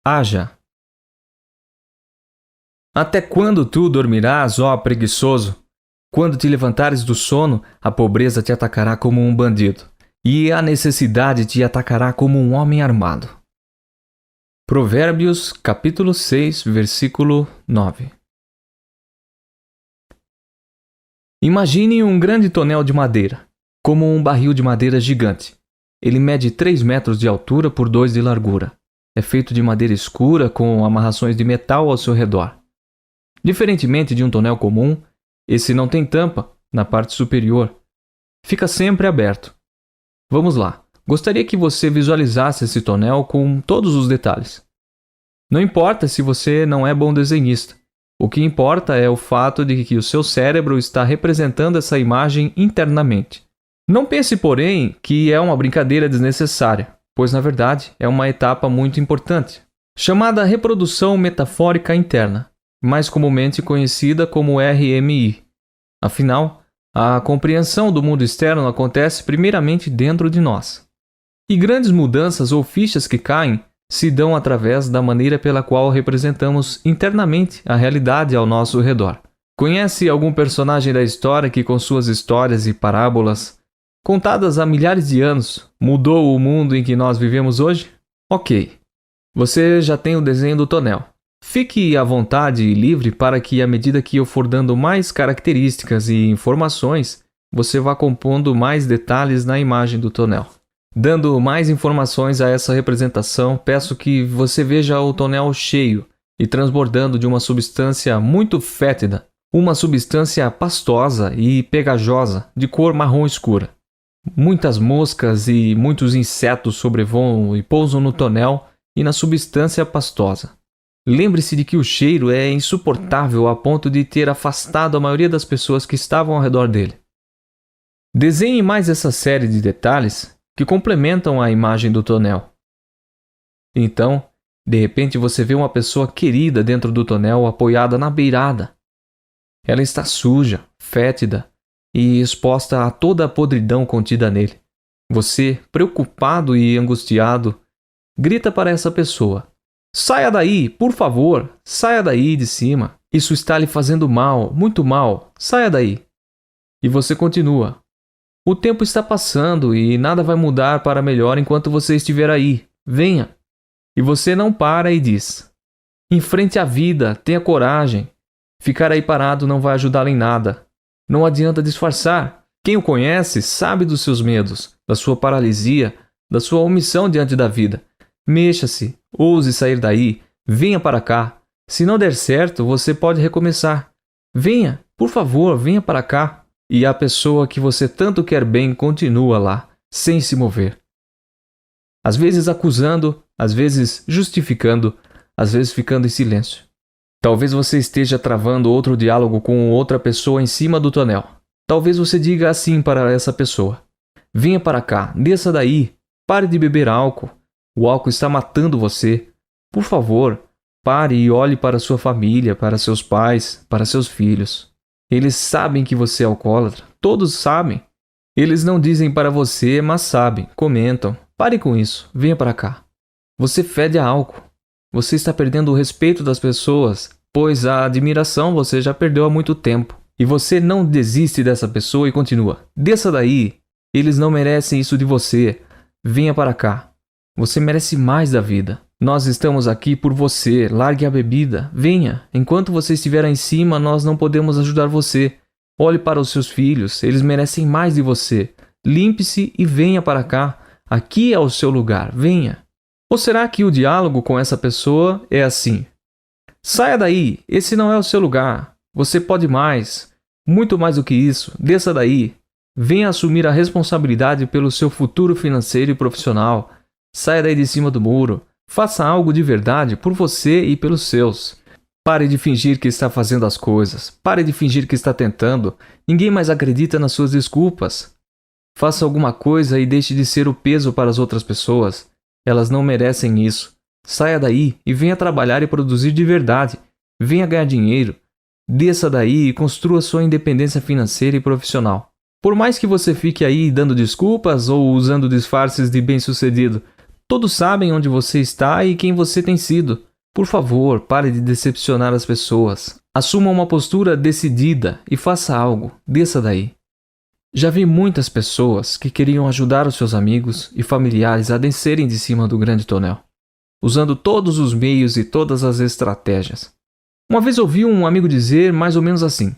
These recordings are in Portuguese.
Haja. Até quando tu dormirás, ó preguiçoso? Quando te levantares do sono, a pobreza te atacará como um bandido, e a necessidade te atacará como um homem armado. Provérbios, capítulo 6, versículo 9. Imagine um grande tonel de madeira, como um barril de madeira gigante. Ele mede 3 metros de altura por 2 de largura. É feito de madeira escura com amarrações de metal ao seu redor. Diferentemente de um tonel comum, esse não tem tampa na parte superior. Fica sempre aberto. Vamos lá. Gostaria que você visualizasse esse tonel com todos os detalhes. Não importa se você não é bom desenhista. O que importa é o fato de que o seu cérebro está representando essa imagem internamente. Não pense, porém, que é uma brincadeira desnecessária, pois na verdade é uma etapa muito importante, chamada reprodução metafórica interna, mais comumente conhecida como RMI. Afinal, a compreensão do mundo externo acontece primeiramente dentro de nós. E grandes mudanças ou fichas que caem se dão através da maneira pela qual representamos internamente a realidade ao nosso redor. Conhece algum personagem da história que, com suas histórias e parábolas, contadas há milhares de anos, mudou o mundo em que nós vivemos hoje? Ok. Você já tem o desenho do tonel. Fique à vontade e livre para que, à medida que eu for dando mais características e informações, você vá compondo mais detalhes na imagem do tonel. Dando mais informações a essa representação, peço que você veja o tonel cheio e transbordando de uma substância muito fétida, uma substância pastosa e pegajosa, de cor marrom escura. Muitas moscas e muitos insetos sobrevoam e pousam no tonel e na substância pastosa. Lembre-se de que o cheiro é insuportável a ponto de ter afastado a maioria das pessoas que estavam ao redor dele. Desenhe mais essa série de detalhes que complementam a imagem do tonel. Então, de repente você vê uma pessoa querida dentro do tonel apoiada na beirada. Ela está suja, fétida e exposta a toda a podridão contida nele. Você, preocupado e angustiado, grita para essa pessoa: "Saia daí, por favor, saia daí de cima. Isso está lhe fazendo mal, muito mal. Saia daí." E você continua: "O tempo está passando e nada vai mudar para melhor enquanto você estiver aí. Venha." E você não para e diz: "Enfrente a vida, tenha coragem. Ficar aí parado não vai ajudá-lo em nada. Não adianta disfarçar. Quem o conhece sabe dos seus medos, da sua paralisia, da sua omissão diante da vida. Mexa-se, ouse sair daí, venha para cá. Se não der certo, você pode recomeçar. Venha, por favor, venha para cá." E a pessoa que você tanto quer bem continua lá, sem se mover. Às vezes acusando, às vezes justificando, às vezes ficando em silêncio. Talvez você esteja travando outro diálogo com outra pessoa em cima do tonel. Talvez você diga assim para essa pessoa: "Venha para cá, desça daí, pare de beber álcool. O álcool está matando você. Por favor, pare e olhe para sua família, para seus pais, para seus filhos. Eles sabem que você é alcoólatra. Todos sabem. Eles não dizem para você, mas sabem, comentam. Pare com isso. Venha para cá. Você fede a álcool. Você está perdendo o respeito das pessoas, pois a admiração você já perdeu há muito tempo. E você não desiste dessa pessoa e continua: "Desça daí. Eles não merecem isso de você. Venha para cá. Você merece mais da vida. Nós estamos aqui por você. Largue a bebida. Venha. Enquanto você estiver aí em cima, nós não podemos ajudar você. Olhe para os seus filhos. Eles merecem mais de você. Limpe-se e venha para cá. Aqui é o seu lugar. Venha." Ou será que o diálogo com essa pessoa é assim: "Saia daí. Esse não é o seu lugar. Você pode mais. Muito mais do que isso. Desça daí. Venha assumir a responsabilidade pelo seu futuro financeiro e profissional. Saia daí de cima do muro. Faça algo de verdade por você e pelos seus. Pare de fingir que está fazendo as coisas. Pare de fingir que está tentando. Ninguém mais acredita nas suas desculpas. Faça alguma coisa e deixe de ser o peso para as outras pessoas. Elas não merecem isso. Saia daí e venha trabalhar e produzir de verdade. Venha ganhar dinheiro. Desça daí e construa sua independência financeira e profissional. Por mais que você fique aí dando desculpas ou usando disfarces de bem-sucedido, Todos sabem onde você está e quem você tem sido. Por favor, pare de decepcionar as pessoas. Assuma uma postura decidida e faça algo. Desça daí. Já vi muitas pessoas que queriam ajudar os seus amigos e familiares a descerem de cima do grande tonel, usando todos os meios e todas as estratégias. Uma vez ouvi um amigo dizer mais ou menos assim: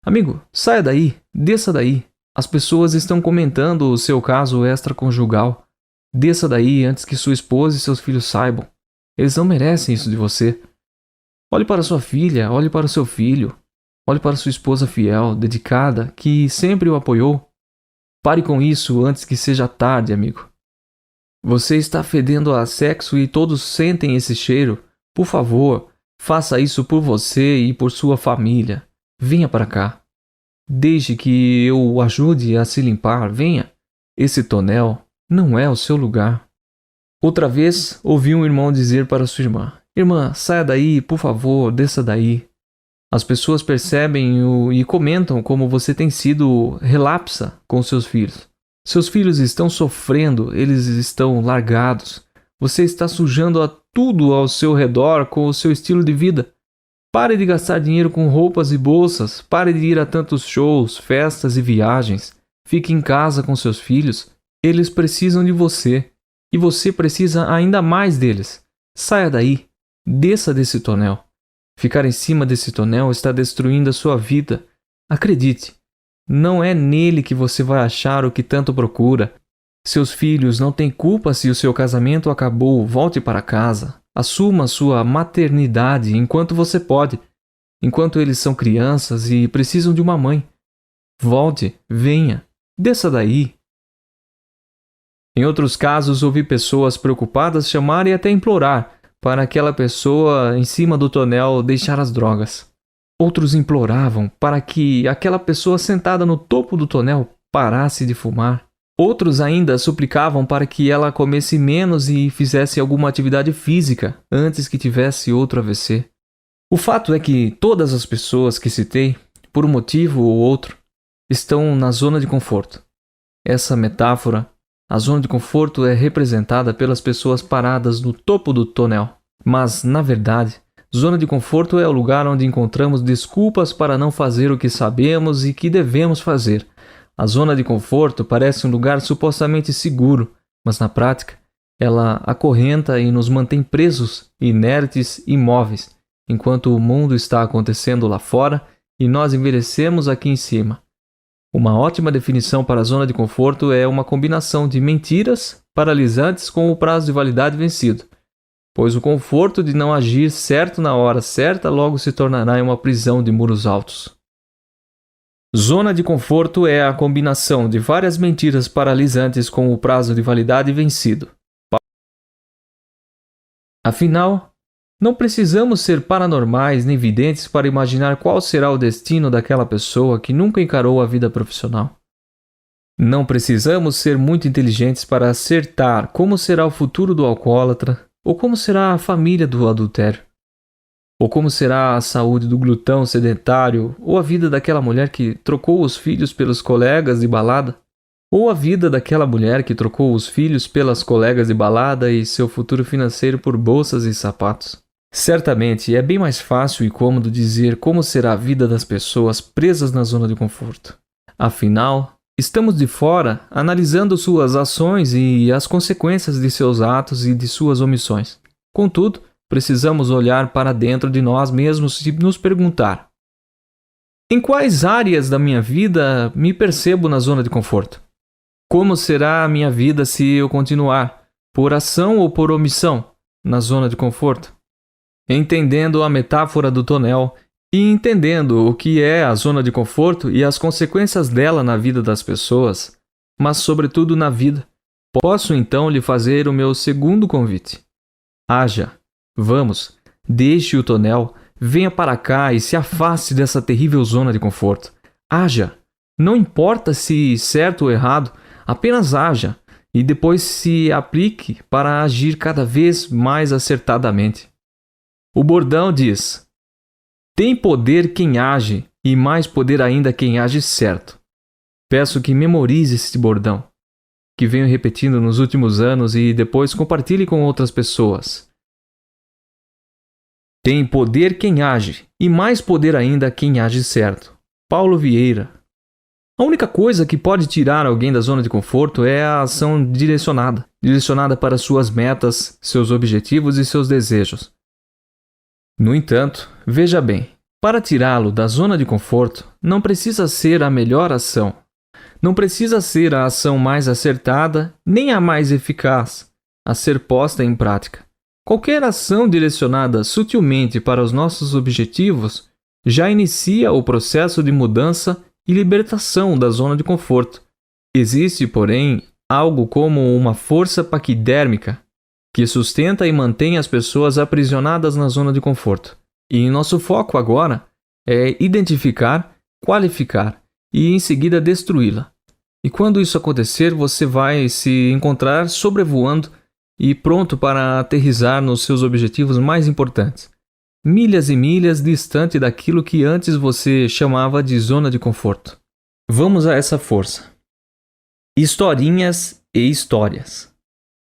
amigo, saia daí, desça daí. As pessoas estão comentando o seu caso extraconjugal. Desça daí antes que sua esposa e seus filhos saibam. Eles não merecem isso de você. Olhe para sua filha, olhe para o seu filho. Olhe para sua esposa fiel, dedicada, que sempre o apoiou. Pare com isso antes que seja tarde, amigo. Você está fedendo a sexo e todos sentem esse cheiro. Por favor, faça isso por você e por sua família. Venha para cá. Deixe que eu o ajude a se limpar. Venha. Esse tonel não é o seu lugar. Outra vez, ouvi um irmão dizer para sua irmã: irmã, saia daí, por favor, desça daí. As pessoas percebem e comentam como você tem sido relapsa com seus filhos. Seus filhos estão sofrendo, eles estão largados. Você está sujando a tudo ao seu redor com o seu estilo de vida. Pare de gastar dinheiro com roupas e bolsas. Pare de ir a tantos shows, festas e viagens. Fique em casa com seus filhos. Eles precisam de você. E você precisa ainda mais deles. Saia daí. Desça desse tonel. Ficar em cima desse tonel está destruindo a sua vida. Acredite, não é nele que você vai achar o que tanto procura. Seus filhos não têm culpa se o seu casamento acabou. Volte para casa. Assuma sua maternidade enquanto você pode. Enquanto eles são crianças e precisam de uma mãe. Volte, venha, desça daí. Em outros casos, ouvi pessoas preocupadas chamar e até implorar para aquela pessoa em cima do tonel deixar as drogas. Outros imploravam para que aquela pessoa sentada no topo do tonel parasse de fumar. Outros ainda suplicavam para que ela comesse menos e fizesse alguma atividade física antes que tivesse outro AVC. O fato é que todas as pessoas que citei, por um motivo ou outro, estão na zona de conforto. Essa metáfora, a zona de conforto, é representada pelas pessoas paradas no topo do tonel. Mas, na verdade, zona de conforto é o lugar onde encontramos desculpas para não fazer o que sabemos e que devemos fazer. A zona de conforto parece um lugar supostamente seguro, mas na prática, ela acorrenta e nos mantém presos, inertes e imóveis, enquanto o mundo está acontecendo lá fora e nós envelhecemos aqui em cima. Uma ótima definição para a zona de conforto é uma combinação de mentiras paralisantes com o prazo de validade vencido, pois o conforto de não agir certo na hora certa logo se tornará em uma prisão de muros altos. Zona de conforto é a combinação de várias mentiras paralisantes com o prazo de validade vencido. Afinal, não precisamos ser paranormais nem videntes para imaginar qual será o destino daquela pessoa que nunca encarou a vida profissional. Não precisamos ser muito inteligentes para acertar como será o futuro do alcoólatra, ou como será a família do adultério, ou como será a saúde do glutão sedentário, ou a vida daquela mulher que trocou os filhos pelos colegas de balada, ou a vida daquela mulher que trocou os filhos pelas colegas de balada e seu futuro financeiro por bolsas e sapatos. Certamente é bem mais fácil e cômodo dizer como será a vida das pessoas presas na zona de conforto. Afinal, estamos de fora analisando suas ações e as consequências de seus atos e de suas omissões. Contudo, precisamos olhar para dentro de nós mesmos e nos perguntar: em quais áreas da minha vida me percebo na zona de conforto? Como será a minha vida se eu continuar, por ação ou por omissão, na zona de conforto? Entendendo a metáfora do tonel e entendendo o que é a zona de conforto e as consequências dela na vida das pessoas, mas sobretudo na vida, posso então lhe fazer o meu segundo convite. Haja, vamos, deixe o tonel, venha para cá e se afaste dessa terrível zona de conforto. Haja, não importa se certo ou errado, apenas haja e depois se aplique para agir cada vez mais acertadamente. O bordão diz: tem poder quem age e mais poder ainda quem age certo. Peço que memorize este bordão. que venho repetindo nos últimos anos e depois compartilhe com outras pessoas. Tem poder quem age, e mais poder ainda quem age certo. Paulo Vieira. A única coisa que pode tirar alguém da zona de conforto é a ação direcionada para suas metas, seus objetivos e seus desejos. No entanto, veja bem, para tirá-lo da zona de conforto, não precisa ser a melhor ação. Não precisa ser a ação mais acertada, nem a mais eficaz, a ser posta em prática. Qualquer ação direcionada sutilmente para os nossos objetivos já inicia o processo de mudança e libertação da zona de conforto. Existe, porém, algo como uma força paquidérmica que sustenta e mantém as pessoas aprisionadas na zona de conforto. E nosso foco agora é identificar, qualificar e em seguida destruí-la. E quando isso acontecer, você vai se encontrar sobrevoando e pronto para aterrissar nos seus objetivos mais importantes, milhas e milhas distante daquilo que antes você chamava de zona de conforto. Vamos a essa força. Historinhas e histórias.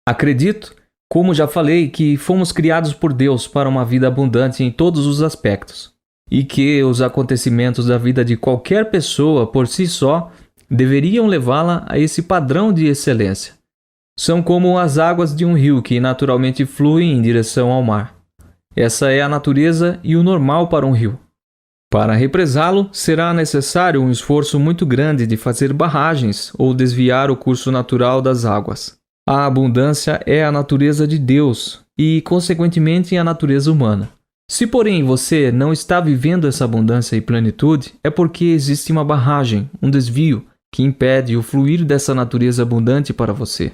Acredito, como já falei, que fomos criados por Deus para uma vida abundante em todos os aspectos, e que os acontecimentos da vida de qualquer pessoa por si só deveriam levá-la a esse padrão de excelência. São como as águas de um rio que naturalmente fluem em direção ao mar. Essa é a natureza e o normal para um rio. Para represá-lo, será necessário um esforço muito grande de fazer barragens ou desviar o curso natural das águas. A abundância é a natureza de Deus e, consequentemente, a natureza humana. Se, porém, você não está vivendo essa abundância e plenitude, é porque existe uma barragem, um desvio, que impede o fluir dessa natureza abundante para você.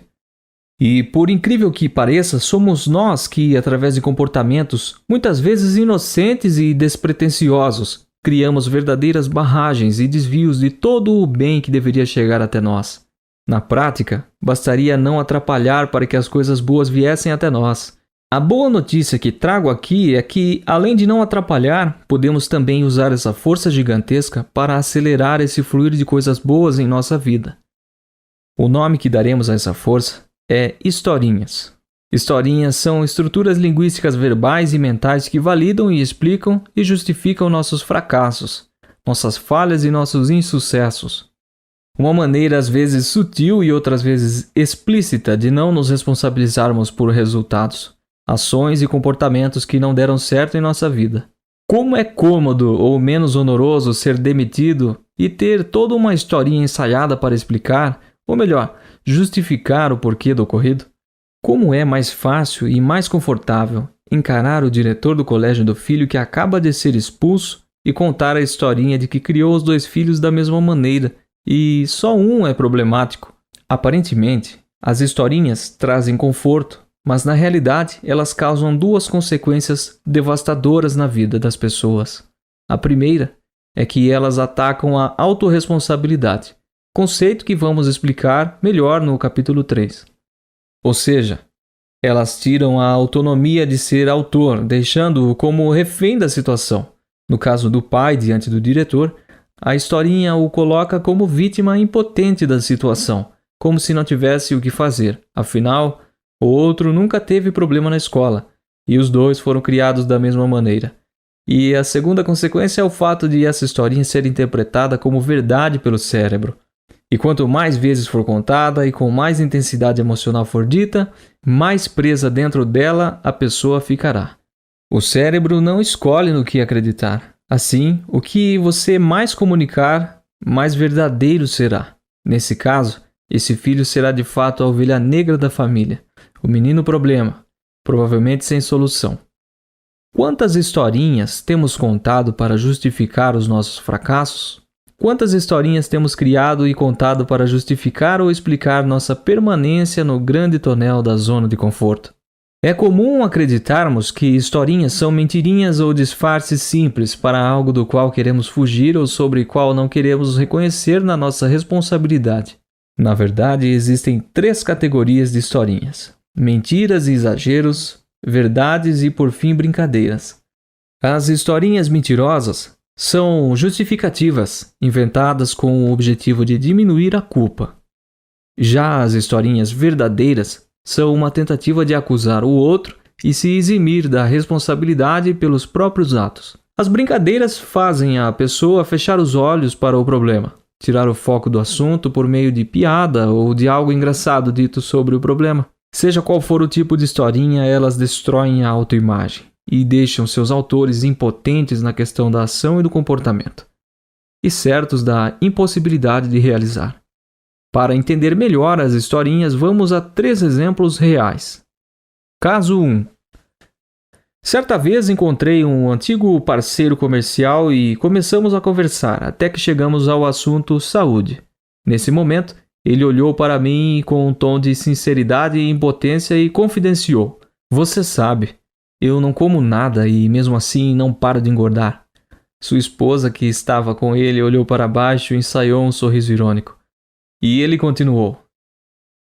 E, por incrível que pareça, somos nós que, através de comportamentos, muitas vezes inocentes e despretensiosos, criamos verdadeiras barragens e desvios de todo o bem que deveria chegar até nós. Na prática, bastaria não atrapalhar para que as coisas boas viessem até nós. A boa notícia que trago aqui é que, além de não atrapalhar, podemos também usar essa força gigantesca para acelerar esse fluir de coisas boas em nossa vida. O nome que daremos a essa força é historinhas. Historinhas são estruturas linguísticas verbais e mentais que validam e explicam e justificam nossos fracassos, nossas falhas e nossos insucessos. Uma maneira às vezes sutil e outras vezes explícita de não nos responsabilizarmos por resultados, ações e comportamentos que não deram certo em nossa vida. Como é cômodo ou menos honoroso ser demitido e ter toda uma historinha ensaiada para explicar, ou melhor, justificar o porquê do ocorrido? Como é mais fácil e mais confortável encarar o diretor do colégio do filho que acaba de ser expulso e contar a historinha de que criou os dois filhos da mesma maneira e só um é problemático. Aparentemente, as historinhas trazem conforto, mas na realidade elas causam duas consequências devastadoras na vida das pessoas. A primeira é que elas atacam a autorresponsabilidade, conceito que vamos explicar melhor no capítulo 3. Ou seja, elas tiram a autonomia de ser autor, deixando-o como refém da situação. No caso do pai diante do diretor, a historinha o coloca como vítima impotente da situação, como se não tivesse o que fazer. Afinal, o outro nunca teve problema na escola, e os dois foram criados da mesma maneira. E a segunda consequência é o fato de essa historinha ser interpretada como verdade pelo cérebro. E quanto mais vezes for contada e com mais intensidade emocional for dita, mais presa dentro dela a pessoa ficará. O cérebro não escolhe no que acreditar. Assim, o que você mais comunicar, mais verdadeiro será. Nesse caso, esse filho será de fato a ovelha negra da família, o menino problema, provavelmente sem solução. Quantas historinhas temos contado para justificar os nossos fracassos? Quantas historinhas temos criado e contado para justificar ou explicar nossa permanência no grande tonel da zona de conforto? É comum acreditarmos que historinhas são mentirinhas ou disfarces simples para algo do qual queremos fugir ou sobre o qual não queremos reconhecer na nossa responsabilidade. Na verdade, existem 3 categorias de historinhas: mentiras e exageros, verdades e, por fim, brincadeiras. As historinhas mentirosas são justificativas, inventadas com o objetivo de diminuir a culpa. Já as historinhas verdadeiras são uma tentativa de acusar o outro e se eximir da responsabilidade pelos próprios atos. As brincadeiras fazem a pessoa fechar os olhos para o problema, tirar o foco do assunto por meio de piada ou de algo engraçado dito sobre o problema. Seja qual for o tipo de historinha, elas destroem a autoimagem e deixam seus autores impotentes na questão da ação e do comportamento, e certos da impossibilidade de realizar. Para entender melhor as historinhas, vamos a 3 exemplos reais. Caso 1. Certa vez encontrei um antigo parceiro comercial e começamos a conversar, até que chegamos ao assunto saúde. Nesse momento, ele olhou para mim com um tom de sinceridade e impotência e confidenciou: "Você sabe, eu não como nada e mesmo assim não paro de engordar." Sua esposa, que estava com ele, olhou para baixo e ensaiou um sorriso irônico. E ele continuou: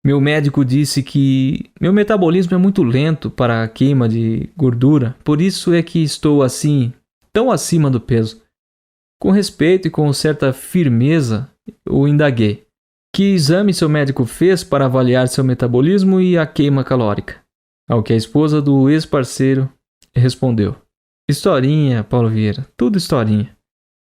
"Meu médico disse que meu metabolismo é muito lento para a queima de gordura, por isso é que estou assim, tão acima do peso." Com respeito e com certa firmeza, o indaguei: "Que exame seu médico fez para avaliar seu metabolismo e a queima calórica?" Ao que a esposa do ex-parceiro respondeu: "Historinha, Paulo Vieira, tudo historinha.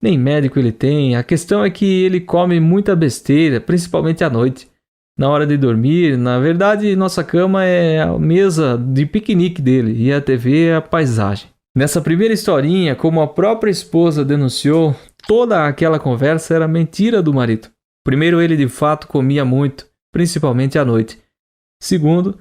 Nem médico ele tem, a questão é que ele come muita besteira, principalmente à noite. Na hora de dormir, na verdade, nossa cama é a mesa de piquenique dele e a TV é a paisagem." Nessa primeira historinha, como a própria esposa denunciou, toda aquela conversa era mentira do marido. Primeiro, ele de fato comia muito, principalmente à noite. Segundo,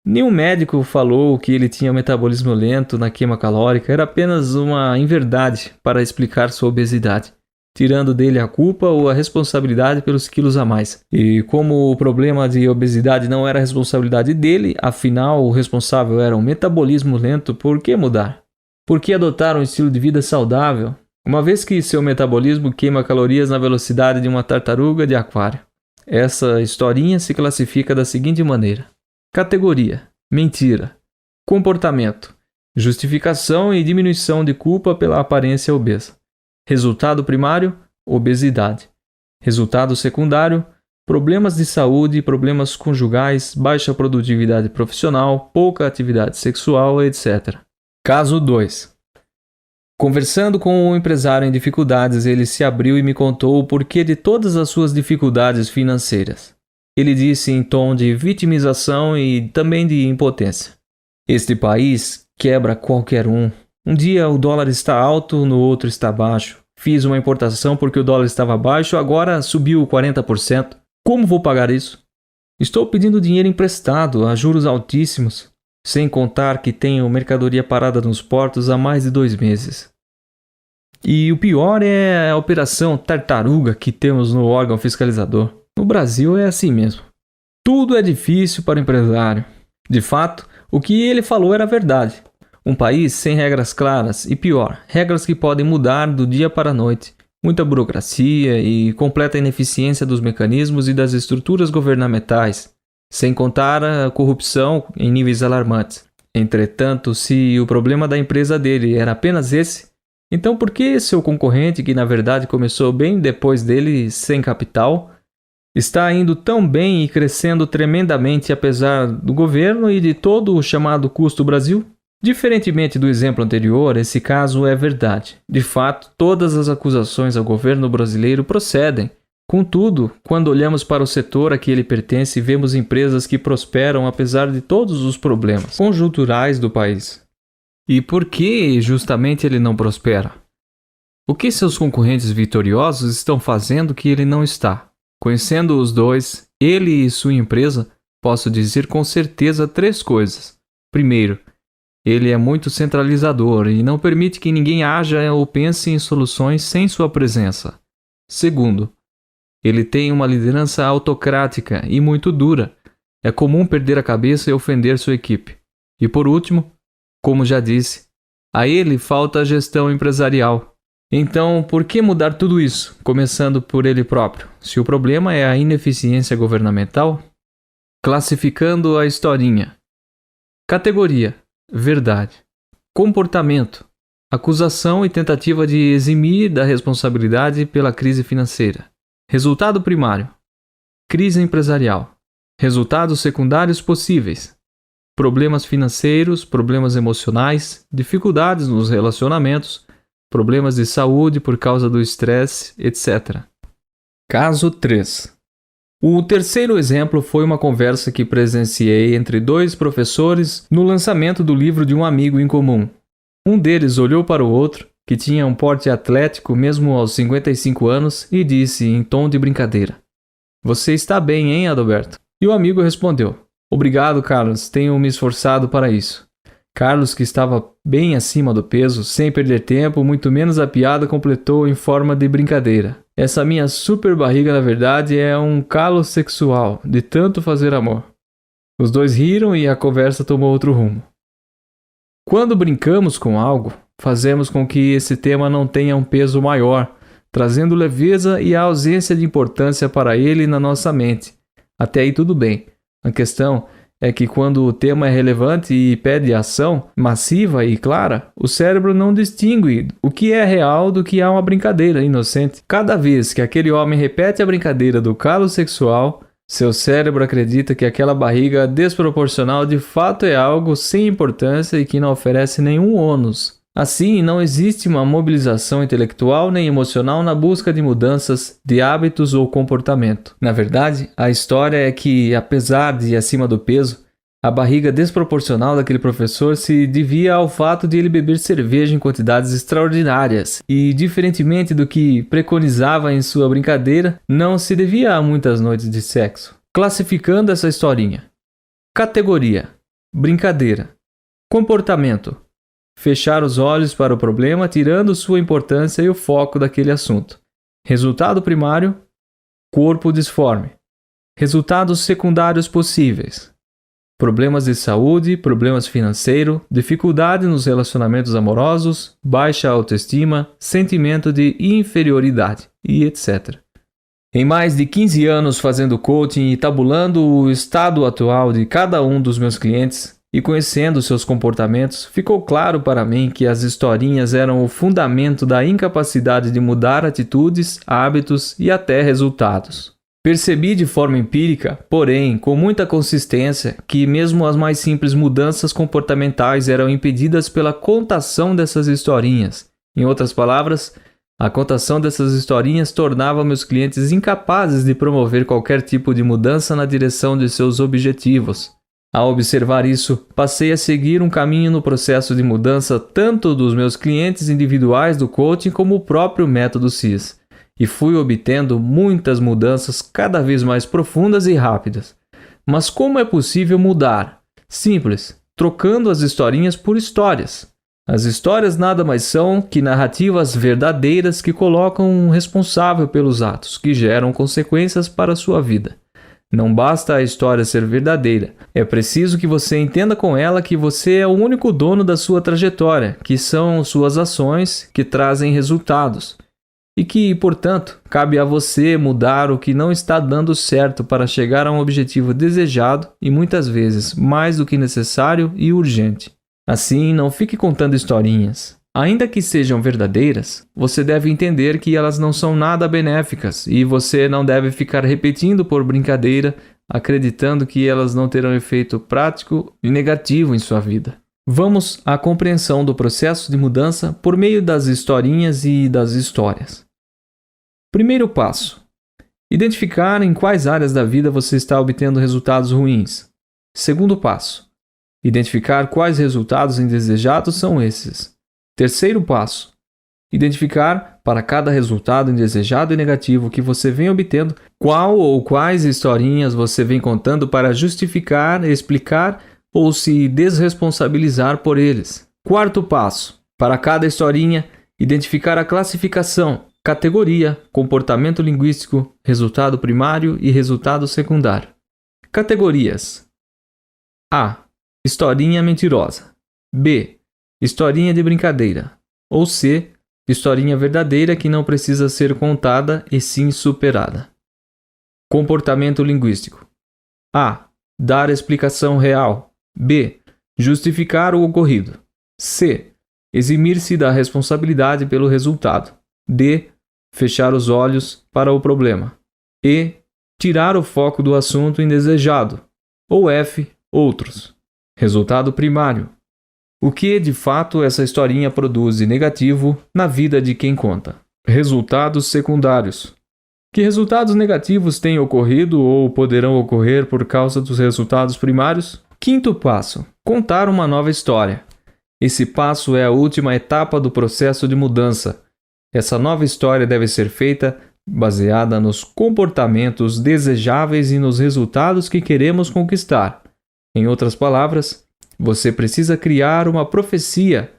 nenhum médico falou que ele tinha metabolismo lento na queima calórica, era apenas uma inverdade para explicar sua obesidade, tirando dele a culpa ou a responsabilidade pelos quilos a mais. E como o problema de obesidade não era a responsabilidade dele, afinal o responsável era um metabolismo lento, por que mudar? Por que adotar um estilo de vida saudável, uma vez que seu metabolismo queima calorias na velocidade de uma tartaruga de aquário? Essa historinha se classifica da seguinte maneira: categoria: mentira. Comportamento: justificação e diminuição de culpa pela aparência obesa. Resultado primário: obesidade. Resultado secundário: problemas de saúde, problemas conjugais, baixa produtividade profissional, pouca atividade sexual, etc. Caso 2. Conversando com um empresário em dificuldades, ele se abriu e me contou o porquê de todas as suas dificuldades financeiras. Ele disse em tom de vitimização e também de impotência: "Este país quebra qualquer um. Um dia o dólar está alto, no outro está baixo. Fiz uma importação porque o dólar estava baixo, agora subiu 40%. Como vou pagar isso? Estou pedindo dinheiro emprestado a juros altíssimos, sem contar que tenho mercadoria parada nos portos há mais de 2 meses. E o pior é a operação tartaruga que temos no órgão fiscalizador. No Brasil é assim mesmo. Tudo é difícil para o empresário." De fato, o que ele falou era verdade. Um país sem regras claras e, pior, regras que podem mudar do dia para a noite. Muita burocracia e completa ineficiência dos mecanismos e das estruturas governamentais, sem contar a corrupção em níveis alarmantes. Entretanto, se o problema da empresa dele era apenas esse, então por que seu concorrente, que na verdade começou bem depois dele sem capital, está indo tão bem e crescendo tremendamente apesar do governo e de todo o chamado custo Brasil? Diferentemente do exemplo anterior, esse caso é verdade. De fato, todas as acusações ao governo brasileiro procedem. Contudo, quando olhamos para o setor a que ele pertence, vemos empresas que prosperam apesar de todos os problemas conjunturais do país. E por que justamente ele não prospera? O que seus concorrentes vitoriosos estão fazendo que ele não está? Conhecendo os dois, ele e sua empresa, posso dizer com certeza 3 coisas. Primeiro, ele é muito centralizador e não permite que ninguém haja ou pense em soluções sem sua presença. Segundo, ele tem uma liderança autocrática e muito dura. É comum perder a cabeça e ofender sua equipe. E por último, como já disse, a ele falta a gestão empresarial. Então, por que mudar tudo isso, começando por ele próprio, se o problema é a ineficiência governamental? Classificando a historinha. Categoria: verdade. Comportamento: acusação e tentativa de eximir da responsabilidade pela crise financeira. Resultado primário: crise empresarial. Resultados secundários possíveis: problemas financeiros, problemas emocionais, dificuldades nos relacionamentos, problemas de saúde por causa do estresse, etc. Caso 3. O terceiro exemplo foi uma conversa que presenciei entre dois professores no lançamento do livro de um amigo em comum. Um deles olhou para o outro, que tinha um porte atlético mesmo aos 55 anos, e disse em tom de brincadeira: "Você está bem, hein, Adalberto?" E o amigo respondeu: "Obrigado, Carlos, tenho me esforçado para isso." Carlos, que estava bem acima do peso, sem perder tempo, muito menos a piada, completou em forma de brincadeira: "Essa minha super barriga, na verdade, é um calo sexual, de tanto fazer amor." Os dois riram e a conversa tomou outro rumo. Quando brincamos com algo, fazemos com que esse tema não tenha um peso maior, trazendo leveza e a ausência de importância para ele na nossa mente. Até aí tudo bem. A questão é que quando o tema é relevante e pede ação massiva e clara, o cérebro não distingue o que é real do que é uma brincadeira inocente. Cada vez que aquele homem repete a brincadeira do calo sexual, seu cérebro acredita que aquela barriga desproporcional de fato é algo sem importância e que não oferece nenhum ônus. Assim, não existe uma mobilização intelectual nem emocional na busca de mudanças de hábitos ou comportamento. Na verdade, a história é que, apesar de acima do peso, a barriga desproporcional daquele professor se devia ao fato de ele beber cerveja em quantidades extraordinárias e, diferentemente do que preconizava em sua brincadeira, não se devia a muitas noites de sexo. Classificando essa historinha: categoria: brincadeira. Comportamento: fechar os olhos para o problema, tirando sua importância e o foco daquele assunto. Resultado primário: corpo disforme. Resultados secundários possíveis: problemas de saúde, problemas financeiros, dificuldade nos relacionamentos amorosos, baixa autoestima, sentimento de inferioridade e etc. Em mais de 15 anos fazendo coaching e tabulando o estado atual de cada um dos meus clientes, e conhecendo seus comportamentos, ficou claro para mim que as historinhas eram o fundamento da incapacidade de mudar atitudes, hábitos e até resultados. Percebi de forma empírica, porém com muita consistência, que mesmo as mais simples mudanças comportamentais eram impedidas pela contação dessas historinhas. Em outras palavras, a contação dessas historinhas tornava meus clientes incapazes de promover qualquer tipo de mudança na direção de seus objetivos. Ao observar isso, passei a seguir um caminho no processo de mudança tanto dos meus clientes individuais do coaching como o próprio método CIS, e fui obtendo muitas mudanças cada vez mais profundas e rápidas. Mas como é possível mudar? Simples, trocando as historinhas por histórias. As histórias nada mais são que narrativas verdadeiras que colocam um responsável pelos atos que geram consequências para a sua vida. Não basta a história ser verdadeira, é preciso que você entenda com ela que você é o único dono da sua trajetória, que são suas ações que trazem resultados, e que, portanto, cabe a você mudar o que não está dando certo para chegar a um objetivo desejado e muitas vezes mais do que necessário e urgente. Assim, não fique contando historinhas. Ainda que sejam verdadeiras, você deve entender que elas não são nada benéficas e você não deve ficar repetindo por brincadeira, acreditando que elas não terão efeito prático e negativo em sua vida. Vamos à compreensão do processo de mudança por meio das historinhas e das histórias. Primeiro passo: identificar em quais áreas da vida você está obtendo resultados ruins. Segundo passo: identificar quais resultados indesejados são esses. Terceiro passo: identificar, para cada resultado indesejado e negativo que você vem obtendo, qual ou quais historinhas você vem contando para justificar, explicar ou se desresponsabilizar por eles. Quarto passo: para cada historinha, identificar a classificação, categoria, comportamento linguístico, resultado primário e resultado secundário. Categorias: A. Historinha mentirosa. B. Historinha de brincadeira. Ou C. Historinha verdadeira que não precisa ser contada e sim superada. Comportamento linguístico: A. Dar explicação real. B. Justificar o ocorrido. C. Eximir-se da responsabilidade pelo resultado. D. Fechar os olhos para o problema. E. tirar o foco do assunto indesejado. Ou F, outros. Resultado primário. O que, de fato, essa historinha produz de negativo na vida de quem conta. Resultados secundários. Que resultados negativos têm ocorrido ou poderão ocorrer por causa dos resultados primários? Quinto passo: contar uma nova história. Esse passo é a última etapa do processo de mudança. Essa nova história deve ser feita baseada nos comportamentos desejáveis e nos resultados que queremos conquistar. Em outras palavras, você precisa criar uma profecia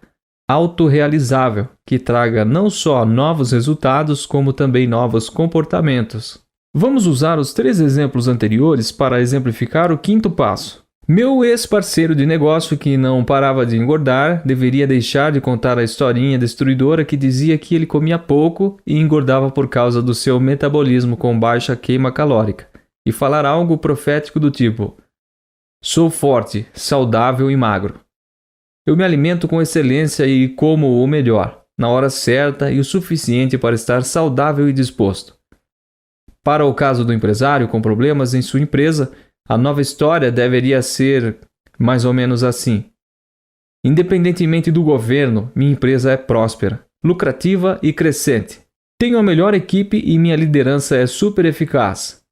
autorrealizável que traga não só novos resultados, como também novos comportamentos. Vamos usar os 3 exemplos anteriores para exemplificar o quinto passo. Meu ex-parceiro de negócio que não parava de engordar deveria deixar de contar a historinha destruidora que dizia que ele comia pouco e engordava por causa do seu metabolismo com baixa queima calórica e falar algo profético do tipo: sou forte, saudável e magro. Eu me alimento com excelência e como o melhor, na hora certa e o suficiente para estar saudável e disposto. Para o caso do empresário com problemas em sua empresa, a nova história deveria ser mais ou menos assim: independentemente do governo, minha empresa é próspera, lucrativa e crescente. Tenho a melhor equipe e minha liderança é super eficaz.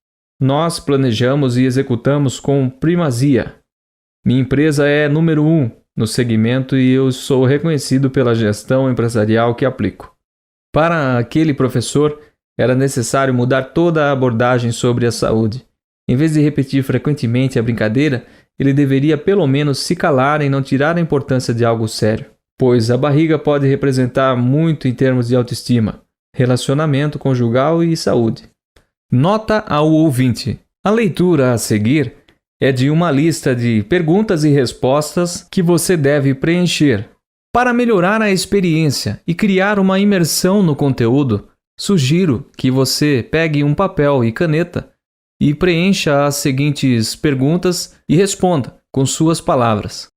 Nós planejamos e executamos com primazia. Minha empresa é número 1 no segmento e eu sou reconhecido pela gestão empresarial que aplico. Para aquele professor, era necessário mudar toda a abordagem sobre a saúde. Em vez de repetir frequentemente a brincadeira, ele deveria pelo menos se calar e não tirar a importância de algo sério, pois a barriga pode representar muito em termos de autoestima, relacionamento conjugal e saúde. Nota ao ouvinte: a leitura a seguir é de uma lista de perguntas e respostas que você deve preencher. Para melhorar a experiência e criar uma imersão no conteúdo, sugiro que você pegue um papel e caneta e preencha as seguintes perguntas e responda com suas palavras.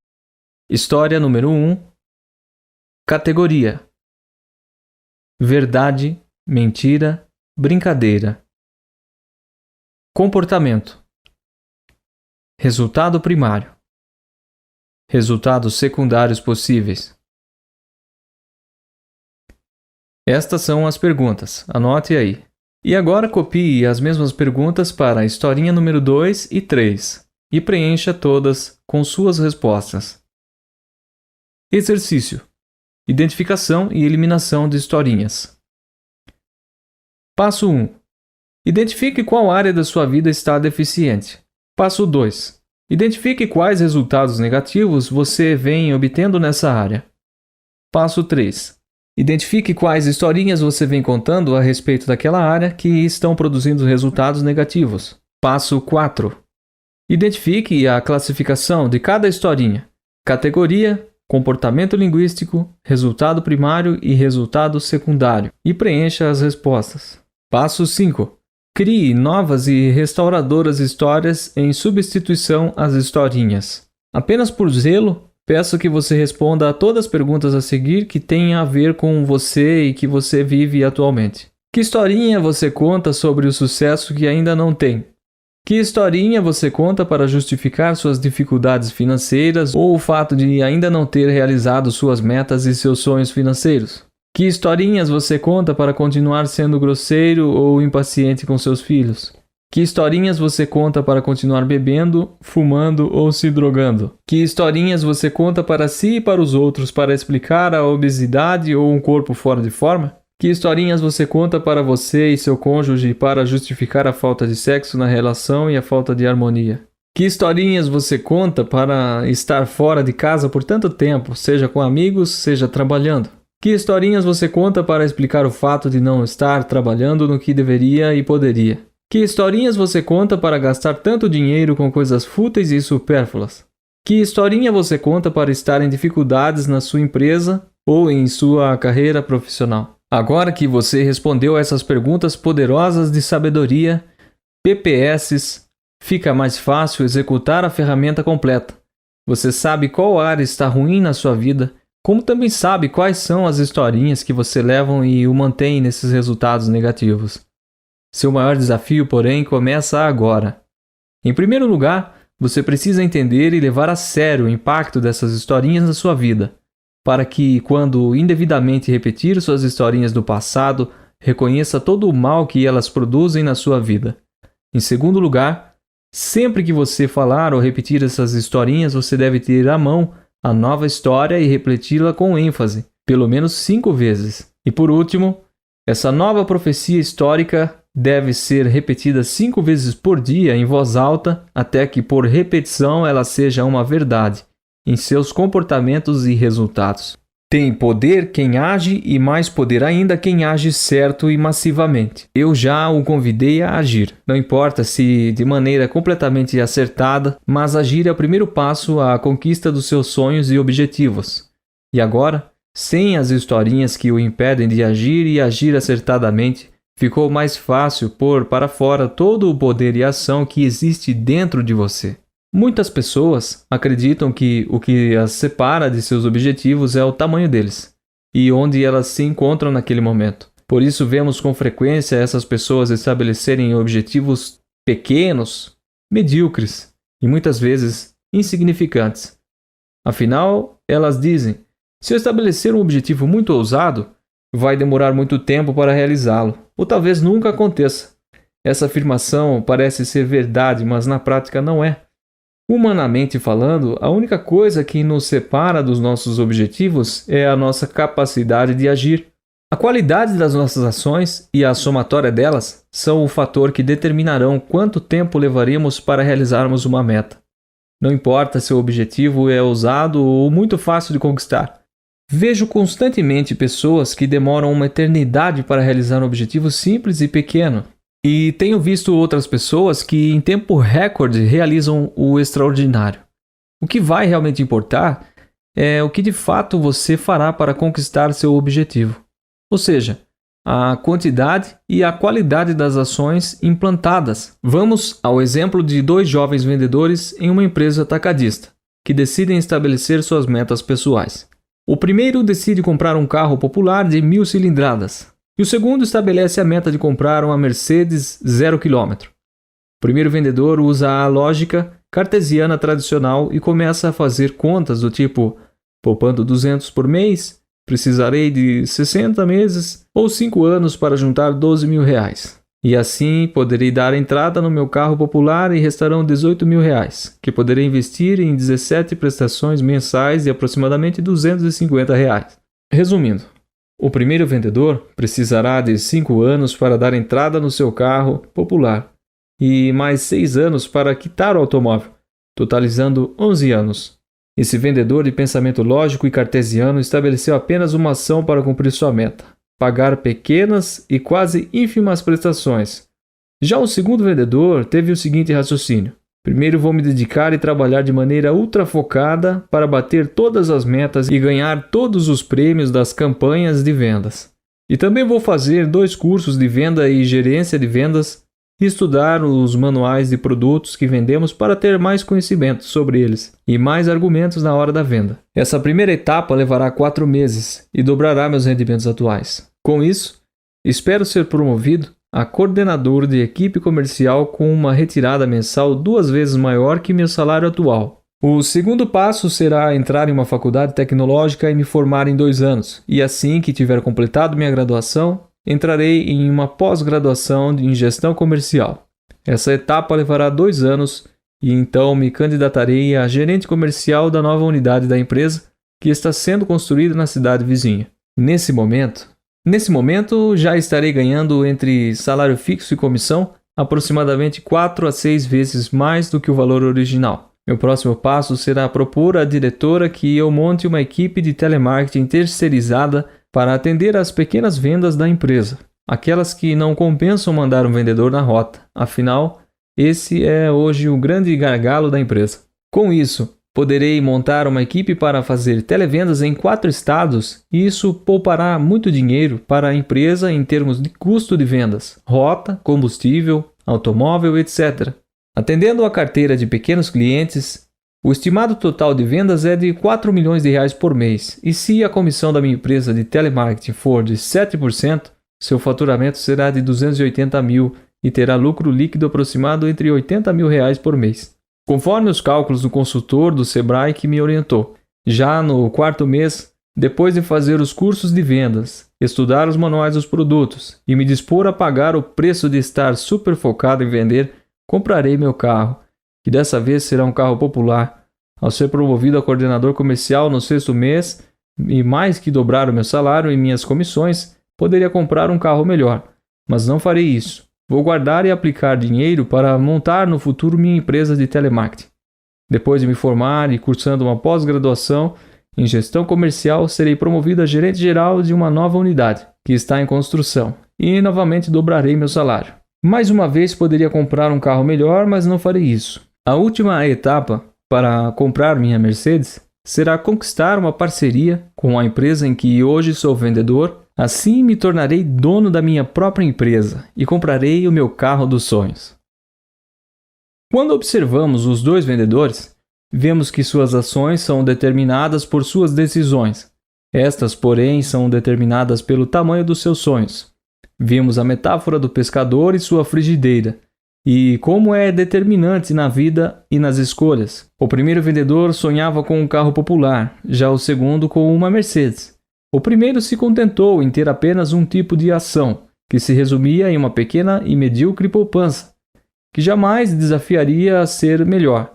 História número 1. Categoria: verdade, mentira, brincadeira. Comportamento: resultado primário. Resultados secundários possíveis. Estas são as perguntas. Anote aí. E agora copie as mesmas perguntas para a historinha número 2 e 3 e preencha todas com suas respostas. Exercício: identificação e eliminação de historinhas. Passo 1. Identifique qual área da sua vida está deficiente. Passo 2. Identifique quais resultados negativos você vem obtendo nessa área. Passo 3. Identifique quais historinhas você vem contando a respeito daquela área que estão produzindo resultados negativos. Passo 4. Identifique a classificação de cada historinha: categoria, comportamento linguístico, resultado primário e resultado secundário, e preencha as respostas. Passo 5. Crie novas e restauradoras histórias em substituição às historinhas. Apenas por zelo, peço que você responda a todas as perguntas a seguir que têm a ver com você e que você vive atualmente. Que historinha você conta sobre o sucesso que ainda não tem? Que historinha você conta para justificar suas dificuldades financeiras ou o fato de ainda não ter realizado suas metas e seus sonhos financeiros? Que historinhas você conta para continuar sendo grosseiro ou impaciente com seus filhos? Que historinhas você conta para continuar bebendo, fumando ou se drogando? Que historinhas você conta para si e para os outros para explicar a obesidade ou um corpo fora de forma? Que historinhas você conta para você e seu cônjuge para justificar a falta de sexo na relação e a falta de harmonia? Que historinhas você conta para estar fora de casa por tanto tempo, seja com amigos, seja trabalhando? Que historinhas você conta para explicar o fato de não estar trabalhando no que deveria e poderia? Que historinhas você conta para gastar tanto dinheiro com coisas fúteis e supérfluas? Que historinha você conta para estar em dificuldades na sua empresa ou em sua carreira profissional? Agora que você respondeu essas perguntas poderosas de sabedoria, PPS, fica mais fácil executar a ferramenta completa. Você sabe qual área está ruim na sua vida, como também sabe quais são as historinhas que você levam e o mantém nesses resultados negativos. Seu maior desafio, porém, começa agora. Em primeiro lugar, você precisa entender e levar a sério o impacto dessas historinhas na sua vida, para que, quando indevidamente repetir suas historinhas do passado, reconheça todo o mal que elas produzem na sua vida. Em segundo lugar, sempre que você falar ou repetir essas historinhas, você deve ter à mão a nova história e repeti-la com ênfase, pelo menos 5 vezes. E por último, essa nova profecia histórica deve ser repetida 5 vezes por dia em voz alta, até que por repetição ela seja uma verdade em seus comportamentos e resultados. Tem poder quem age e mais poder ainda quem age certo e massivamente. Eu já o convidei a agir. Não importa se de maneira completamente acertada, mas agir é o primeiro passo à conquista dos seus sonhos e objetivos. E agora, sem as historinhas que o impedem de agir e agir acertadamente, ficou mais fácil pôr para fora todo o poder e ação que existe dentro de você. Muitas pessoas acreditam que o que as separa de seus objetivos é o tamanho deles e onde elas se encontram naquele momento. Por isso, vemos com frequência essas pessoas estabelecerem objetivos pequenos, medíocres e muitas vezes insignificantes. Afinal, elas dizem: se eu estabelecer um objetivo muito ousado, vai demorar muito tempo para realizá-lo, ou talvez nunca aconteça. Essa afirmação parece ser verdade, mas na prática não é. Humanamente falando, a única coisa que nos separa dos nossos objetivos é a nossa capacidade de agir. A qualidade das nossas ações e a somatória delas são o fator que determinarão quanto tempo levaremos para realizarmos uma meta. Não importa se o objetivo é ousado ou muito fácil de conquistar. Vejo constantemente pessoas que demoram uma eternidade para realizar um objetivo simples e pequeno. E tenho visto outras pessoas que em tempo recorde realizam o extraordinário. O que vai realmente importar é o que de fato você fará para conquistar seu objetivo. Ou seja, a quantidade e a qualidade das ações implantadas. Vamos ao exemplo de 2 jovens vendedores em uma empresa atacadista, que decidem estabelecer suas metas pessoais. O primeiro decide comprar um carro popular de 1000 cilindradas. E o segundo estabelece a meta de comprar uma Mercedes 0 km. O primeiro vendedor usa a lógica cartesiana tradicional e começa a fazer contas do tipo: poupando 200 por mês, precisarei de 60 meses ou 5 anos para juntar 12 mil reais. E assim poderei dar entrada no meu carro popular e restarão 18 mil reais, que poderei investir em 17 prestações mensais de aproximadamente 250 reais. Resumindo, o primeiro vendedor precisará de 5 anos para dar entrada no seu carro popular e mais 6 anos para quitar o automóvel, totalizando 11 anos. Esse vendedor de pensamento lógico e cartesiano estabeleceu apenas uma ação para cumprir sua meta: pagar pequenas e quase ínfimas prestações. Já o segundo vendedor teve o seguinte raciocínio: primeiro vou me dedicar e trabalhar de maneira ultra focada para bater todas as metas e ganhar todos os prêmios das campanhas de vendas. E também vou fazer 2 cursos de venda e gerência de vendas e estudar os manuais de produtos que vendemos para ter mais conhecimento sobre eles e mais argumentos na hora da venda. Essa primeira etapa levará 4 meses e dobrará meus rendimentos atuais. Com isso, espero ser promovido a coordenador de equipe comercial com uma retirada mensal 2 vezes maior que meu salário atual. O segundo passo será entrar em uma faculdade tecnológica e me formar em 2 anos, e assim que tiver completado minha graduação, entrarei em uma pós-graduação em gestão comercial. Essa etapa levará 2 anos e então me candidatarei a gerente comercial da nova unidade da empresa que está sendo construída na cidade vizinha. Nesse momento, já estarei ganhando entre salário fixo e comissão aproximadamente 4 a 6 vezes mais do que o valor original. Meu próximo passo será propor à diretora que eu monte uma equipe de telemarketing terceirizada para atender às pequenas vendas da empresa, aquelas que não compensam mandar um vendedor na rota. Afinal, esse é hoje o grande gargalo da empresa. Com isso, poderei montar uma equipe para fazer televendas em 4 estados e isso poupará muito dinheiro para a empresa em termos de custo de vendas, rota, combustível, automóvel, etc. Atendendo a carteira de pequenos clientes, o estimado total de vendas é de 4 milhões de reais por mês e se a comissão da minha empresa de telemarketing for de 7%, seu faturamento será de 280 mil e terá lucro líquido aproximado entre R$80 mil por mês. Conforme os cálculos do consultor do Sebrae que me orientou. Já no 4º mês, depois de fazer os cursos de vendas, estudar os manuais dos produtos e me dispor a pagar o preço de estar super focado em vender, comprarei meu carro, que dessa vez será um carro popular. Ao ser promovido a coordenador comercial no 6º mês e mais que dobrar o meu salário e minhas comissões, poderia comprar um carro melhor. Mas não farei isso. Vou guardar e aplicar dinheiro para montar no futuro minha empresa de telemarketing. Depois de me formar e cursando uma pós-graduação em gestão comercial, serei promovido a gerente geral de uma nova unidade, que está em construção, e novamente dobrarei meu salário. Mais uma vez poderia comprar um carro melhor, mas não farei isso. A última etapa para comprar minha Mercedes será conquistar uma parceria com a empresa em que hoje sou vendedor. Assim me tornarei dono da minha própria empresa e comprarei o meu carro dos sonhos. Quando observamos os dois vendedores, vemos que suas ações são determinadas por suas decisões. Estas, porém, são determinadas pelo tamanho dos seus sonhos. Vimos a metáfora do pescador e sua frigideira, e como é determinante na vida e nas escolhas. O primeiro vendedor sonhava com um carro popular, já o segundo com uma Mercedes. O primeiro se contentou em ter apenas um tipo de ação, que se resumia em uma pequena e medíocre poupança, que jamais desafiaria a ser melhor.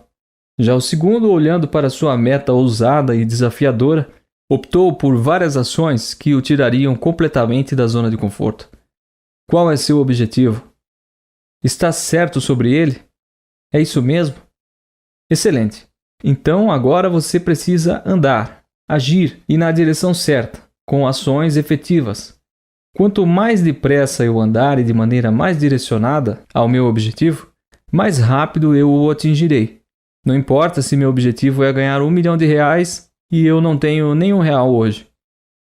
Já o segundo, olhando para sua meta ousada e desafiadora, optou por várias ações que o tirariam completamente da zona de conforto. Qual é seu objetivo? Está certo sobre ele? É isso mesmo? Excelente! Então agora você precisa andar, agir e na direção certa, com ações efetivas. Quanto mais depressa eu andar e de maneira mais direcionada ao meu objetivo, mais rápido eu o atingirei. Não importa se meu objetivo é ganhar R$1 milhão e eu não tenho nenhum real hoje.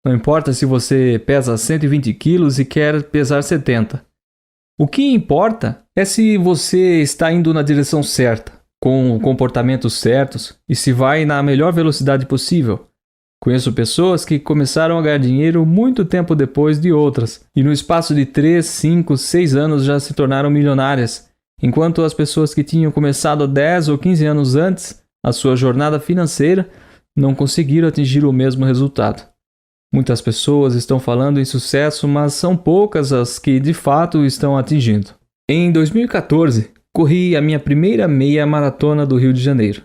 Não importa se você pesa 120 quilos e quer pesar 70. O que importa é se você está indo na direção certa, com comportamentos certos e se vai na melhor velocidade possível. Conheço pessoas que começaram a ganhar dinheiro muito tempo depois de outras, e no espaço de 3, 5, 6 anos já se tornaram milionárias, enquanto as pessoas que tinham começado 10 ou 15 anos antes a sua jornada financeira não conseguiram atingir o mesmo resultado. Muitas pessoas estão falando em sucesso, mas são poucas as que de fato estão atingindo. Em 2014, corri a minha primeira meia maratona do Rio de Janeiro.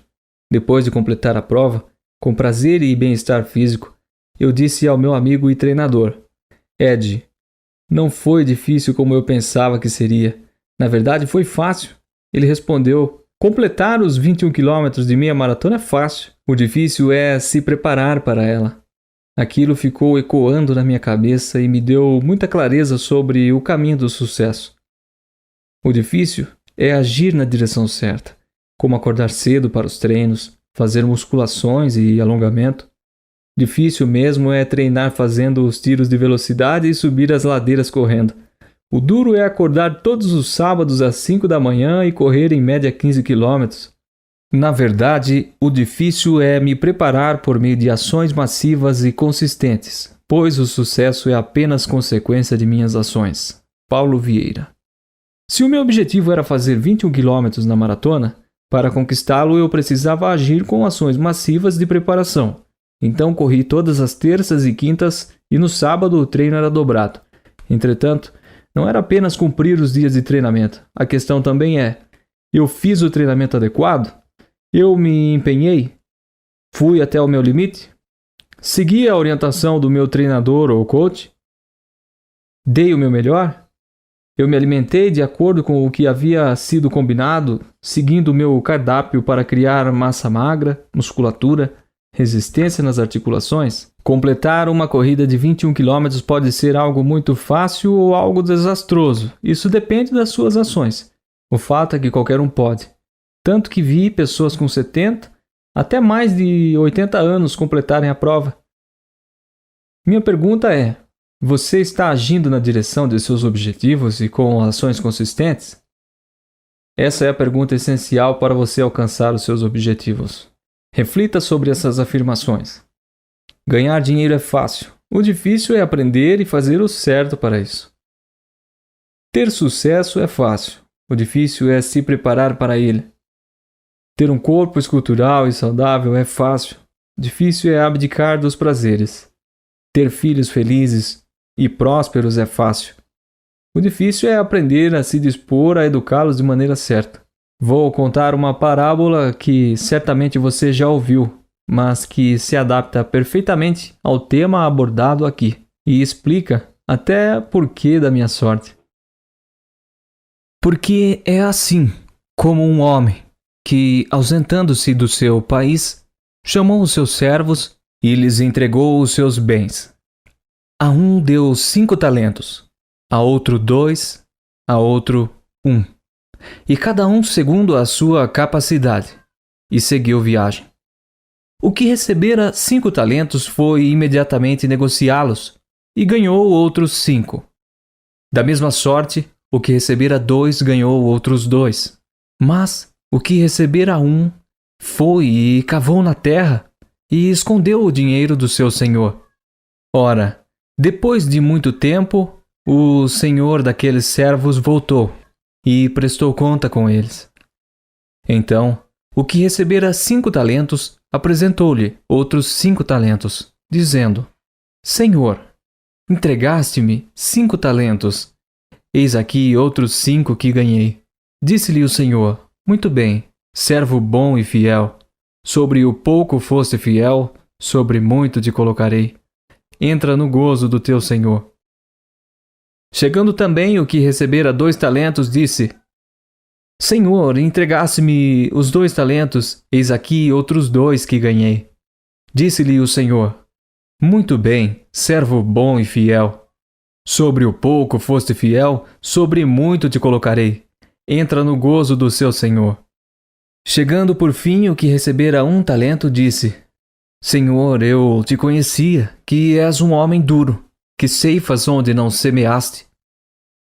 Depois de completar a prova, com prazer e bem-estar físico, eu disse ao meu amigo e treinador: Ed, não foi difícil como eu pensava que seria. Na verdade, foi fácil. Ele respondeu: completar os 21 quilômetros de meia maratona é fácil. O difícil é se preparar para ela. Aquilo ficou ecoando na minha cabeça e me deu muita clareza sobre o caminho do sucesso. O difícil é agir na direção certa, como acordar cedo para os treinos, fazer musculações e alongamento. Difícil mesmo é treinar fazendo os tiros de velocidade e subir as ladeiras correndo. O duro é acordar todos os sábados às 5 da manhã e correr em média 15 quilômetros. Na verdade, o difícil é me preparar por meio de ações massivas e consistentes, pois o sucesso é apenas consequência de minhas ações. Paulo Vieira. Se o meu objetivo era fazer 21 quilômetros na maratona, para conquistá-lo eu precisava agir com ações massivas de preparação. Então corri todas as terças e quintas e no sábado o treino era dobrado. Entretanto, não era apenas cumprir os dias de treinamento. A questão também é: eu fiz o treinamento adequado? Eu me empenhei? Fui até o meu limite? Segui a orientação do meu treinador ou coach? Dei o meu melhor? Eu me alimentei de acordo com o que havia sido combinado, seguindo o meu cardápio para criar massa magra, musculatura, resistência nas articulações? Completar uma corrida de 21 km pode ser algo muito fácil ou algo desastroso. Isso depende das suas ações. O fato é que qualquer um pode. Tanto que vi pessoas com 70 até mais de 80 anos completarem a prova. Minha pergunta é: você está agindo na direção de seus objetivos e com ações consistentes? Essa é a pergunta essencial para você alcançar os seus objetivos. Reflita sobre essas afirmações. Ganhar dinheiro é fácil. O difícil é aprender e fazer o certo para isso. Ter sucesso é fácil, o difícil é se preparar para ele. Ter um corpo escultural e saudável é fácil, o difícil é abdicar dos prazeres. Ter filhos felizes e prósperos é fácil. O difícil é aprender a se dispor a educá-los de maneira certa. Vou contar uma parábola que certamente você já ouviu, mas que se adapta perfeitamente ao tema abordado aqui e explica até porquê da minha sorte. Porque é assim como um homem que, ausentando-se do seu país, chamou os seus servos e lhes entregou os seus bens. A um deu 5 talentos, a outro 2, a outro 1, e cada um segundo a sua capacidade, e seguiu viagem. O que recebera 5 talentos foi imediatamente negociá-los, e ganhou outros 5. Da mesma sorte, o que recebera 2 ganhou outros 2. Mas o que recebera 1 foi e cavou na terra, e escondeu o dinheiro do seu senhor. Ora, depois de muito tempo, o senhor daqueles servos voltou e prestou conta com eles. Então, o que recebera 5 talentos apresentou-lhe outros 5 talentos, dizendo: Senhor, entregaste-me 5 talentos. Eis aqui outros 5 que ganhei. Disse-lhe o senhor: Muito bem, servo bom e fiel. Sobre o pouco foste fiel, sobre muito te colocarei. Entra no gozo do teu senhor. Chegando também o que recebera 2 talentos, disse: Senhor, entregaste-me os 2 talentos, eis aqui outros 2 que ganhei. Disse-lhe o senhor: Muito bem, servo bom e fiel. Sobre o pouco foste fiel, sobre muito te colocarei. Entra no gozo do seu senhor. Chegando por fim o que recebera 1 talento, disse: Senhor, eu te conhecia, que és um homem duro, que ceifas onde não semeaste,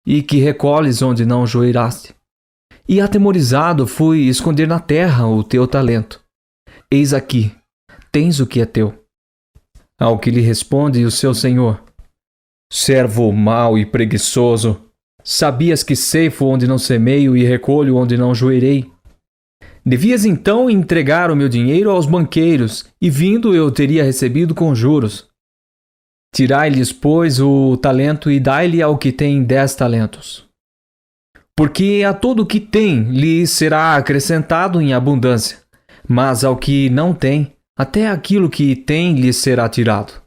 e que recolhes onde não joeiraste. E atemorizado fui esconder na terra o teu talento. Eis aqui, tens o que é teu. Ao que lhe responde o seu senhor: Servo mau e preguiçoso, sabias que ceifo onde não semeio e recolho onde não joeirei? Devias então entregar o meu dinheiro aos banqueiros, e vindo eu teria recebido com juros. Tirai-lhes, pois, o talento e dai-lhe ao que tem 10 talentos. Porque a todo o que tem lhe será acrescentado em abundância, mas ao que não tem, até aquilo que tem lhe será tirado.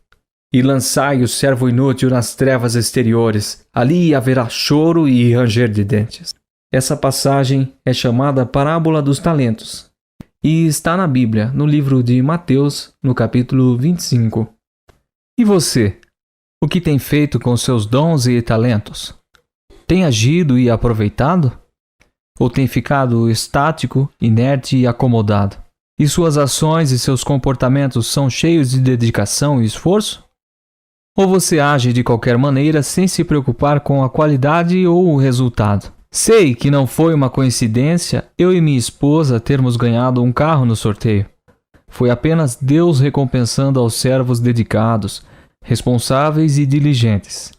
E lançai o servo inútil nas trevas exteriores, ali haverá choro e ranger de dentes. Essa passagem é chamada Parábola dos Talentos e está na Bíblia, no livro de Mateus, no capítulo 25. E você? O que tem feito com seus dons e talentos? Tem agido e aproveitado? Ou tem ficado estático, inerte e acomodado? E suas ações e seus comportamentos são cheios de dedicação e esforço? Ou você age de qualquer maneira sem se preocupar com a qualidade ou o resultado? Sei que não foi uma coincidência eu e minha esposa termos ganhado um carro no sorteio. Foi apenas Deus recompensando aos servos dedicados, responsáveis e diligentes.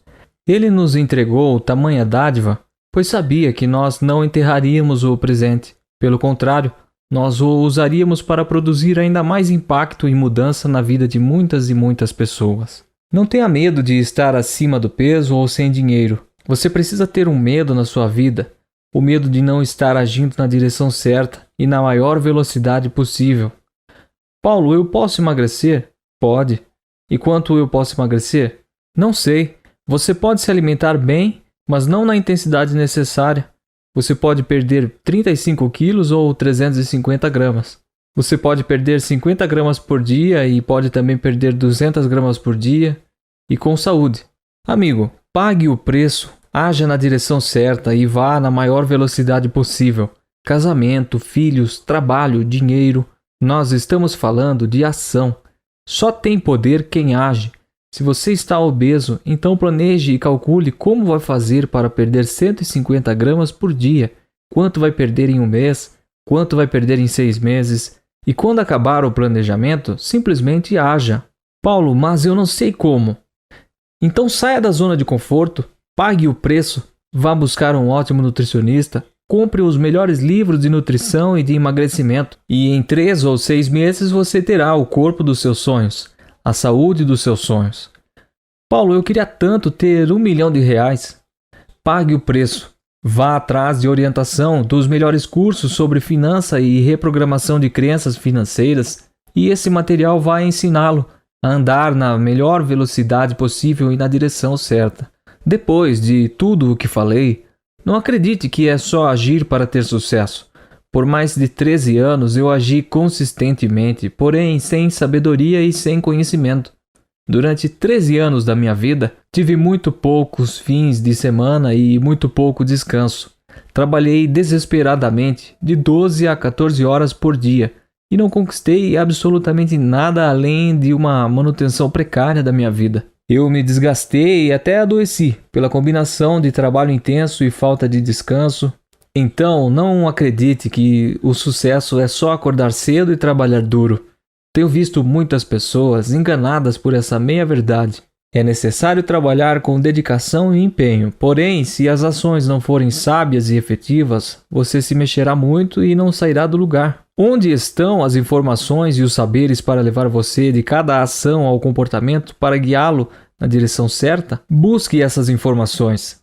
Ele nos entregou tamanha dádiva, pois sabia que nós não enterraríamos o presente. Pelo contrário, nós o usaríamos para produzir ainda mais impacto e mudança na vida de muitas e muitas pessoas. Não tenha medo de estar acima do peso ou sem dinheiro. Você precisa ter um medo na sua vida, o medo de não estar agindo na direção certa e na maior velocidade possível. Paulo, eu posso emagrecer? Pode. E quanto eu posso emagrecer? Não sei. Você pode se alimentar bem, mas não na intensidade necessária. Você pode perder 35 quilos ou 350 gramas. Você pode perder 50 gramas por dia e pode também perder 200 gramas por dia e com saúde. Amigo, pague o preço, haja na direção certa e vá na maior velocidade possível. Casamento, filhos, trabalho, dinheiro. Nós estamos falando de ação. Só tem poder quem age. Se você está obeso, então planeje e calcule como vai fazer para perder 150 gramas por dia, quanto vai perder em um mês, quanto vai perder em 6 meses, e quando acabar o planejamento, simplesmente haja. Paulo, mas eu não sei como. Então saia da zona de conforto, pague o preço, vá buscar um ótimo nutricionista, compre os melhores livros de nutrição e de emagrecimento, e em 3 ou 6 meses você terá o corpo dos seus sonhos, a saúde dos seus sonhos. Paulo, eu queria tanto ter R$1 milhão. Pague o preço. Vá atrás de orientação dos melhores cursos sobre finança e reprogramação de crenças financeiras, e esse material vai ensiná-lo a andar na melhor velocidade possível e na direção certa. Depois de tudo o que falei, não acredite que é só agir para ter sucesso. Por mais de 13 anos eu agi consistentemente, porém sem sabedoria e sem conhecimento. Durante 13 anos da minha vida, tive muito poucos fins de semana e muito pouco descanso. Trabalhei desesperadamente, de 12 a 14 horas por dia, e não conquistei absolutamente nada além de uma manutenção precária da minha vida. Eu me desgastei e até adoeci pela combinação de trabalho intenso e falta de descanso. Então, não acredite que o sucesso é só acordar cedo e trabalhar duro. Tenho visto muitas pessoas enganadas por essa meia-verdade. É necessário trabalhar com dedicação e empenho, porém, se as ações não forem sábias e efetivas, você se mexerá muito e não sairá do lugar. Onde estão as informações e os saberes para levar você de cada ação ao comportamento para guiá-lo na direção certa? Busque essas informações.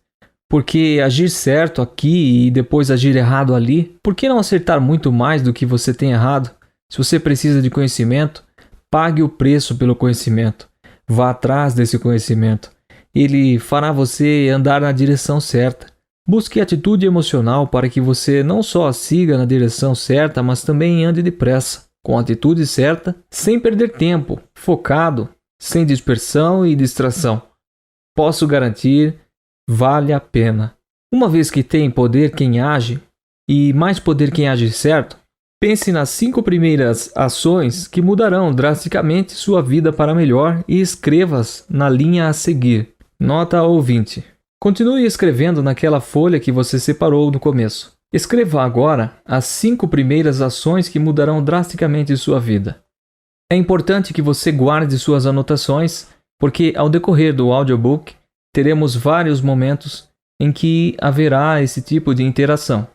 Porque agir certo aqui e depois agir errado ali, por que não acertar muito mais do que você tem errado? Se você precisa de conhecimento, pague o preço pelo conhecimento. Vá atrás desse conhecimento. Ele fará você andar na direção certa. Busque atitude emocional para que você não só siga na direção certa, mas também ande depressa, com a atitude certa, sem perder tempo, focado, sem dispersão e distração. Posso garantir, vale a pena. Uma vez que tem poder quem age, e mais poder quem age certo, pense nas 5 primeiras ações que mudarão drasticamente sua vida para melhor e escreva-as na linha a seguir. Nota ouvinte. Continue escrevendo naquela folha que você separou no começo. Escreva agora as 5 primeiras ações que mudarão drasticamente sua vida. É importante que você guarde suas anotações, porque ao decorrer do audiobook, teremos vários momentos em que haverá esse tipo de interação.